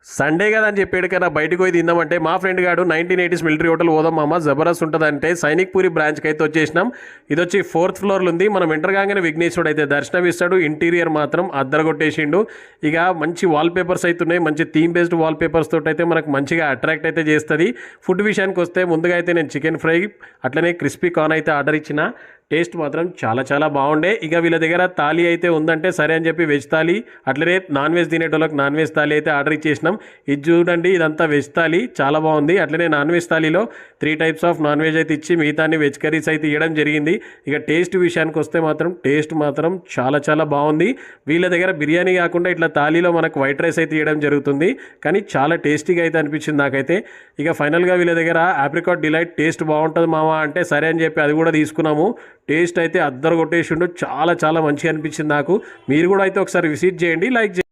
Sunday కదా అని చెప్పాడు కదా బయటకు పోయి తిందామంటే మా ఫ్రెండ్ గాడు 1980s మిలిటరీ హోటల్ పోదాం మామ జబర్దస్త్ ఉంటుందంటే సైనిక్ పూరి బ్రాంచ్కి అయితే వచ్చేసినాం. ఇది వచ్చి 4th ఫ్లోర్లో ఉంది. మనం ఎంటర్ కాగానే విఘ్నేశ్వరుడు అయితే దర్శనం ఇస్తాడు. ఇంటీరియర్ మాత్రం అద్దరగొట్టేసిండు. ఇక మంచి వాల్ పేపర్స్ అయితే ఉన్నాయి. మంచి థీమ్ బేస్డ్ వాల్ పేపర్స్ తోటి అయితే మనకు మంచిగా అట్రాక్ట్ అయితే చేస్తుంది. ఫుడ్ విషయానికి వస్తే ముందుగా అయితే నేను చికెన్ ఫ్రై అట్లనే క్రిస్పీ కార్న్ అయితే ఆర్డర్ ఇచ్చిన. టేస్ట్ మాత్రం చాలా చాలా బాగుండే. ఇక వీళ్ళ దగ్గర థాలీ అయితే ఉందంటే సరే అని చెప్పి వెజ్ థాలీ అట్లనే నాన్ వెజ్ తినేటోళ్ళకి నాన్ వెజ్ థాలీ అయితే ఆర్డర్ ఇచ్చేసినాం. ఇది చూడండి, ఇదంతా వెజ్ థాలీ చాలా బాగుంది. అట్లనే నాన్ వెజ్ థాలీలో 3 టైప్స్ ఆఫ్ నాన్ వెజ్ అయితే ఇచ్చి మిగతాన్ని వెజ్ కర్రీస్ అయితే ఇవ్వడం జరిగింది. ఇక టేస్ట్ విషయానికి వస్తే మాత్రం టేస్ట్ మాత్రం చాలా చాలా బాగుంది. వీళ్ళ దగ్గర బిర్యానీ కాకుండా ఇట్లా థాలీలో మనకు వైట్ రైస్ అయితే ఇవ్వడం జరుగుతుంది. కానీ చాలా టేస్టీగా అయితే అనిపించింది నాకైతే. ఇక ఫైనల్గా వీళ్ళ దగ్గర ఆప్రికాట్ డిలైట్ టేస్ట్ బాగుంటుంది మామ అంటే సరే అని చెప్పి అది కూడా తీసుకున్నాము. టేస్ట్ అయితే అద్దరు కొట్టేసిండు. చాలా చాలా మంచిగా అనిపించింది నాకు. మీరు కూడా అయితే ఒకసారి విజిట్ చేయండి, లైక్ చేయండి.